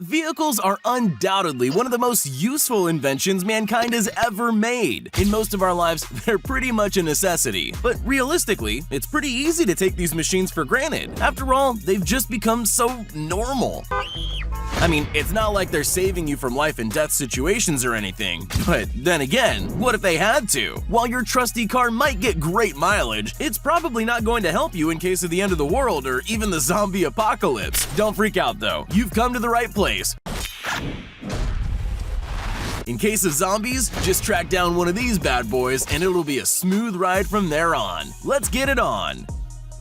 Vehicles are undoubtedly one of the most useful inventions mankind has ever made. In most of our lives, they're pretty much a necessity. But realistically, it's pretty easy to take these machines for granted. After all, they've just become so normal. I mean, it's not like they're saving you from life and death situations or anything. But then again, what if they had to? While your trusty car might get great mileage, it's probably not going to help you in case of the end of the world or even the zombie apocalypse. Don't freak out though, you've come to the right place. In case of zombies, just track down one of these bad boys and it'll be a smooth ride from there on. Let's get it on.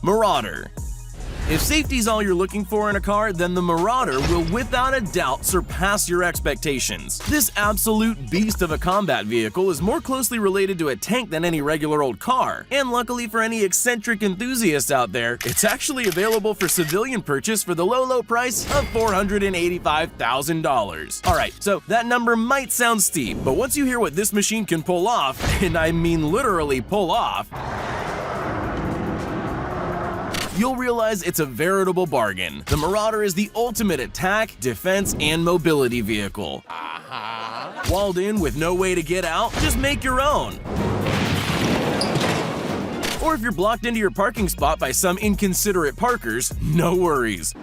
Marauder. If safety's all you're looking for in a car, then the Marauder will without a doubt surpass your expectations. This absolute beast of a combat vehicle is more closely related to a tank than any regular old car. And luckily for any eccentric enthusiasts out there, it's actually available for civilian purchase for the low price of $485,000. Alright, so that number might sound steep, but once you hear what this machine can pull off, and I mean literally pull off, you'll realize it's a veritable bargain. The Marauder is the ultimate attack, defense, and mobility vehicle. Walled in with no way to get out? Just make your own. Or if you're blocked into your parking spot by some inconsiderate parkers, no worries.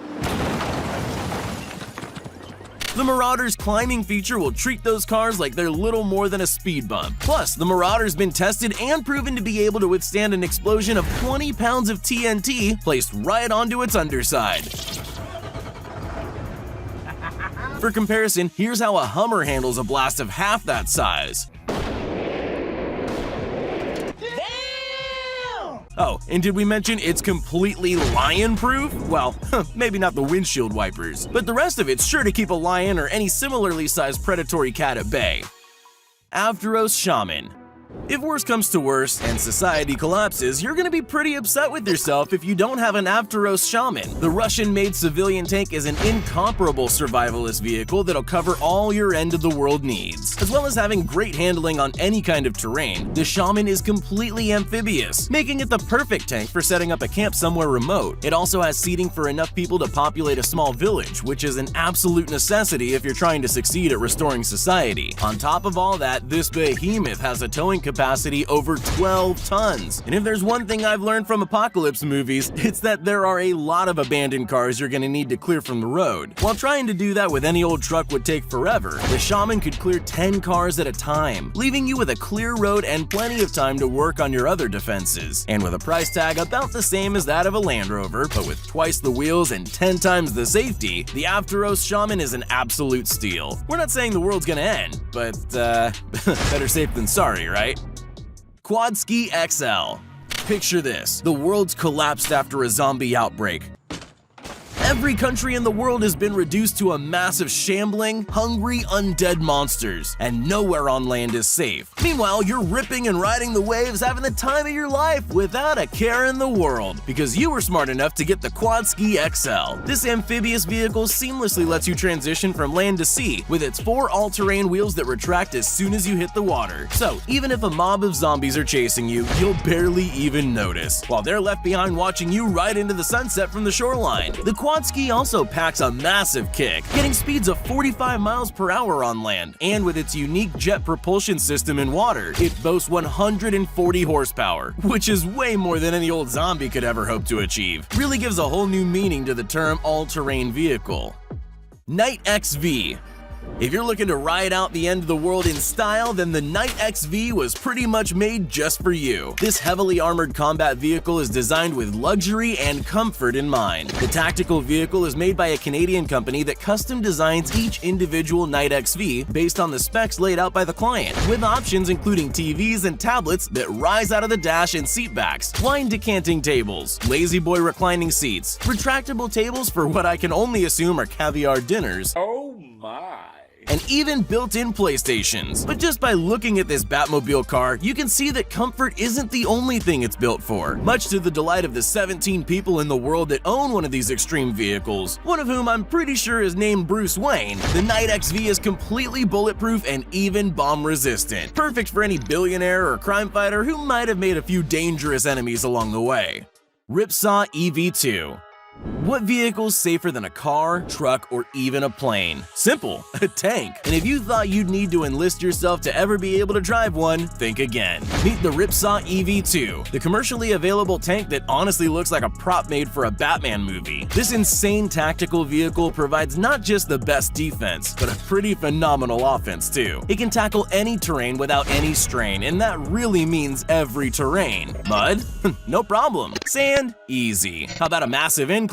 The Marauder's climbing feature will treat those cars like they're little more than a speed bump. Plus, the Marauder's been tested and proven to be able to withstand an explosion of 20 pounds of TNT placed right onto its underside. For comparison, here's how a Hummer handles a blast of half that size. Oh, and did we mention it's completely lion-proof? Well, maybe not the windshield wipers, but the rest of it's sure to keep a lion or any similarly sized predatory cat at bay. Avtaros Shaman. If worse comes to worse and society collapses, you're gonna be pretty upset with yourself if you don't have an Avtaros Shaman. The Russian-made civilian tank is an incomparable survivalist vehicle that'll cover all your end-of-the-world needs. As well as having great handling on any kind of terrain, the Shaman is completely amphibious, making it the perfect tank for setting up a camp somewhere remote. It also has seating for enough people to populate a small village, which is an absolute necessity if you're trying to succeed at restoring society. On top of all that, this behemoth has a towing capacity over 12 tons. And if there's one thing I've learned from apocalypse movies, it's that there are a lot of abandoned cars you're gonna need to clear from the road. While trying to do that with any old truck would take forever, the Shaman could clear 10 cars at a time, leaving you with a clear road and plenty of time to work on your other defenses. And with a price tag about the same as that of a Land Rover, but with twice the wheels and 10 times the safety, the Avtaros Shaman is an absolute steal. We're not saying the world's gonna end, but better safe than sorry, right? Quadski XL. Picture this, the world's collapsed after a zombie outbreak. Every country in the world has been reduced to a mass of shambling, hungry, undead monsters, and nowhere on land is safe. Meanwhile, you're ripping and riding the waves, having the time of your life without a care in the world, because you were smart enough to get the Quadski XL. This amphibious vehicle seamlessly lets you transition from land to sea, with its 4 all-terrain wheels that retract as soon as you hit the water. So, even if a mob of zombies are chasing you, you'll barely even notice, while they're left behind watching you ride into the sunset from the shoreline. The Quadski also packs a massive kick, getting speeds of 45 miles per hour on land, and with its unique jet propulsion system in water, it boasts 140 horsepower, which is way more than any old zombie could ever hope to achieve. Really gives a whole new meaning to the term all-terrain vehicle. Knight XV. If you're looking to ride out the end of the world in style, then the Knight XV was pretty much made just for you. This heavily armored combat vehicle is designed with luxury and comfort in mind. The tactical vehicle is made by a Canadian company that custom designs each individual Knight XV based on the specs laid out by the client, with options including TVs and tablets that rise out of the dash and seat backs, wine decanting tables, lazy boy reclining seats, retractable tables for what I can only assume are caviar dinners. Oh my. And even built-in PlayStations. But just by looking at this Batmobile car, you can see that comfort isn't the only thing it's built for. Much to the delight of the 17 people in the world that own one of these extreme vehicles, one of whom I'm pretty sure is named Bruce Wayne, the Knight XV is completely bulletproof and even bomb-resistant. Perfect for any billionaire or crime fighter who might have made a few dangerous enemies along the way. Ripsaw EV2. What vehicle's safer than a car, truck, or even a plane? Simple, a tank. And if you thought you'd need to enlist yourself to ever be able to drive one, think again. Meet the Ripsaw EV2, the commercially available tank that honestly looks like a prop made for a Batman movie. This insane tactical vehicle provides not just the best defense, but a pretty phenomenal offense too. It can tackle any terrain without any strain, and that really means every terrain. Mud? No problem. Sand? Easy. How about a massive incline?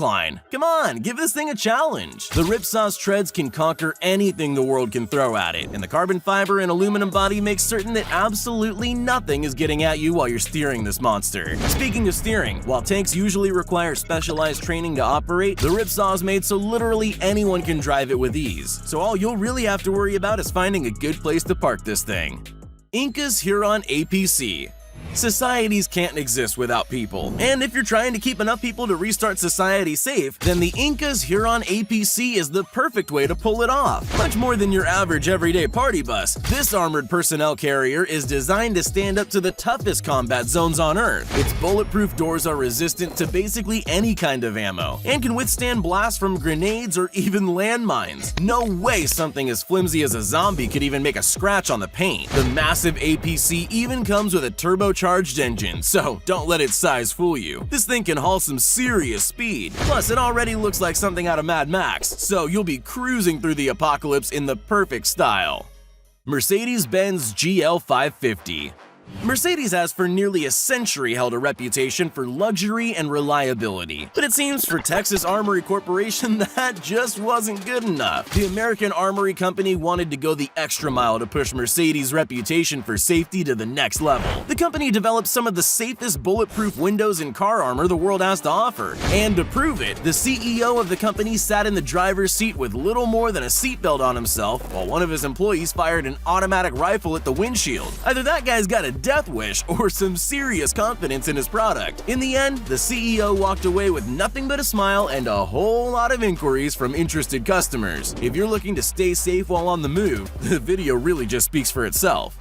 Come on, give this thing a challenge. The Ripsaw's treads can conquer anything the world can throw at it, and the carbon fiber and aluminum body makes certain that absolutely nothing is getting at you while you're steering this monster. Speaking of steering, while tanks usually require specialized training to operate, the Ripsaw is made so literally anyone can drive it with ease. So all you'll really have to worry about is finding a good place to park this thing. Inca's Huron APC. Societies can't exist without people, and if you're trying to keep enough people to restart society safe, then the Inca's Huron APC is the perfect way to pull it off. Much more than your average everyday party bus, this armored personnel carrier is designed to stand up to the toughest combat zones on Earth. Its bulletproof doors are resistant to basically any kind of ammo, and can withstand blasts from grenades or even landmines. No way something as flimsy as a zombie could even make a scratch on the paint. The massive APC even comes with a turbocharged engine, so don't let its size fool you. This thing can haul some serious speed. Plus, it already looks like something out of Mad Max, so you'll be cruising through the apocalypse in the perfect style. Mercedes-Benz GL 550. Mercedes has for nearly a century held a reputation for luxury and reliability, but it seems for Texas Armory Corporation that just wasn't good enough. The American Armory Company wanted to go the extra mile to push Mercedes' reputation for safety to the next level. The company developed some of the safest bulletproof windows and car armor the world has to offer, and to prove it, the CEO of the company sat in the driver's seat with little more than a seatbelt on himself while one of his employees fired an automatic rifle at the windshield. Either that guy's got a death wish or some serious confidence in his product. In the end, the CEO walked away with nothing but a smile and a whole lot of inquiries from interested customers. If you're looking to stay safe while on the move, the video really just speaks for itself.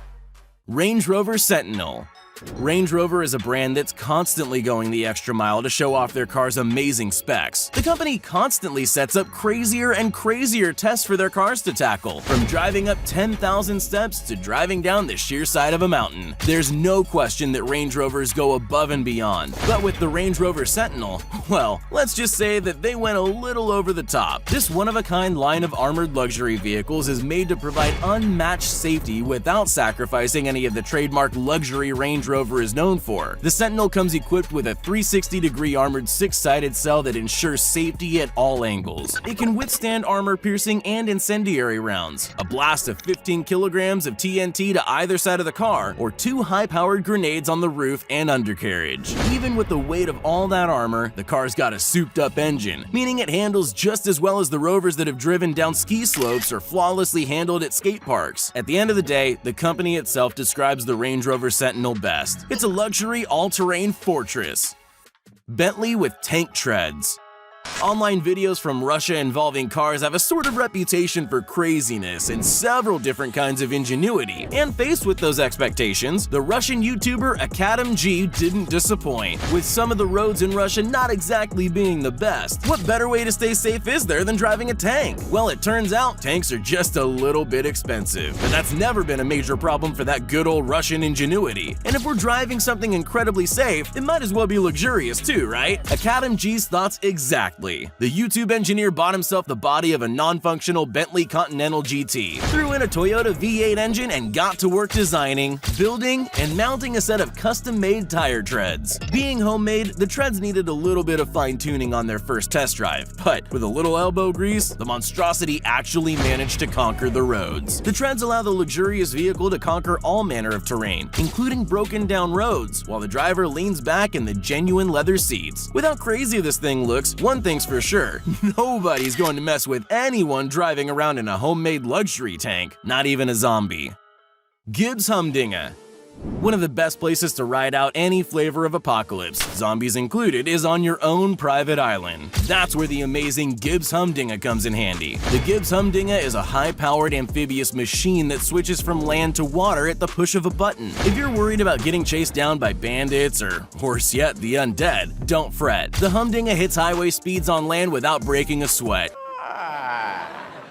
Range Rover Sentinel. Range Rover is a brand that's constantly going the extra mile to show off their car's amazing specs. The company constantly sets up crazier and crazier tests for their cars to tackle, from driving up 10,000 steps to driving down the sheer side of a mountain. There's no question that Range Rovers go above and beyond, but with the Range Rover Sentinel, well, let's just say that they went a little over the top. This one-of-a-kind line of armored luxury vehicles is made to provide unmatched safety without sacrificing any of the trademark luxury Range Rover is known for. The Sentinel comes equipped with a 360-degree armored six-sided cell that ensures safety at all angles. It can withstand armor-piercing and incendiary rounds, a blast of 15 kilograms of TNT to either side of the car, or 2 high-powered grenades on the roof and undercarriage. Even with the weight of all that armor, the car's got a souped-up engine, meaning it handles just as well as the Rovers that have driven down ski slopes or flawlessly handled at skate parks. At the end of the day, the company itself describes the Range Rover Sentinel best. It's a luxury all-terrain fortress. Bentley with tank treads. Online videos from Russia involving cars have a sort of reputation for craziness and several different kinds of ingenuity. And faced with those expectations, the Russian YouTuber Akadem G didn't disappoint, with some of the roads in Russia not exactly being the best. What better way to stay safe is there than driving a tank? Well, it turns out tanks are just a little bit expensive, but that's never been a major problem for that good old Russian ingenuity. And if we're driving something incredibly safe, it might as well be luxurious too, right? Akadem G's thoughts exactly. The YouTube engineer bought himself the body of a non-functional Bentley Continental GT, threw in a Toyota V8 engine, and got to work designing, building, and mounting a set of custom-made tire treads. Being homemade, the treads needed a little bit of fine-tuning on their first test drive, but with a little elbow grease, the monstrosity actually managed to conquer the roads. The treads allow the luxurious vehicle to conquer all manner of terrain, including broken-down roads, while the driver leans back in the genuine leather seats. With how crazy this thing looks, one thing's for sure, nobody's going to mess with anyone driving around in a homemade luxury tank, not even a zombie. Gibbs Humdinger. One of the best places to ride out any flavor of apocalypse, zombies included, is on your own private island. That's where the amazing Gibbs Humdinger comes in handy. The Gibbs Humdinger is a high-powered amphibious machine that switches from land to water at the push of a button. If you're worried about getting chased down by bandits or, worse yet, the undead, don't fret. The Humdinger hits highway speeds on land without breaking a sweat.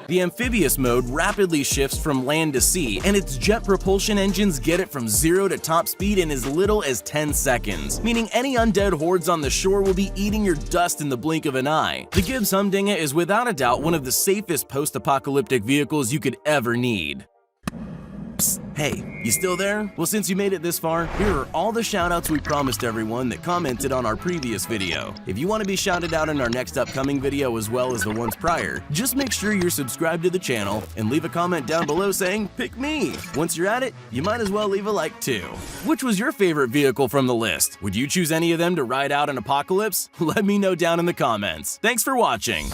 The amphibious mode rapidly shifts from land to sea, and its jet propulsion engines get it from 0 to top speed in as little as 10 seconds, meaning any undead hordes on the shore will be eating your dust in the blink of an eye. The Gibbs Humdinger is without a doubt one of the safest post-apocalyptic vehicles you could ever need. Psst, hey, you still there? Well, since you made it this far, here are all the shoutouts we promised everyone that commented on our previous video. If you want to be shouted out in our next upcoming video as well as the ones prior, just make sure you're subscribed to the channel and leave a comment down below saying, "Pick me." Once you're at it, you might as well leave a like too. Which was your favorite vehicle from the list? Would you choose any of them to ride out an apocalypse? Let me know down in the comments. Thanks for watching.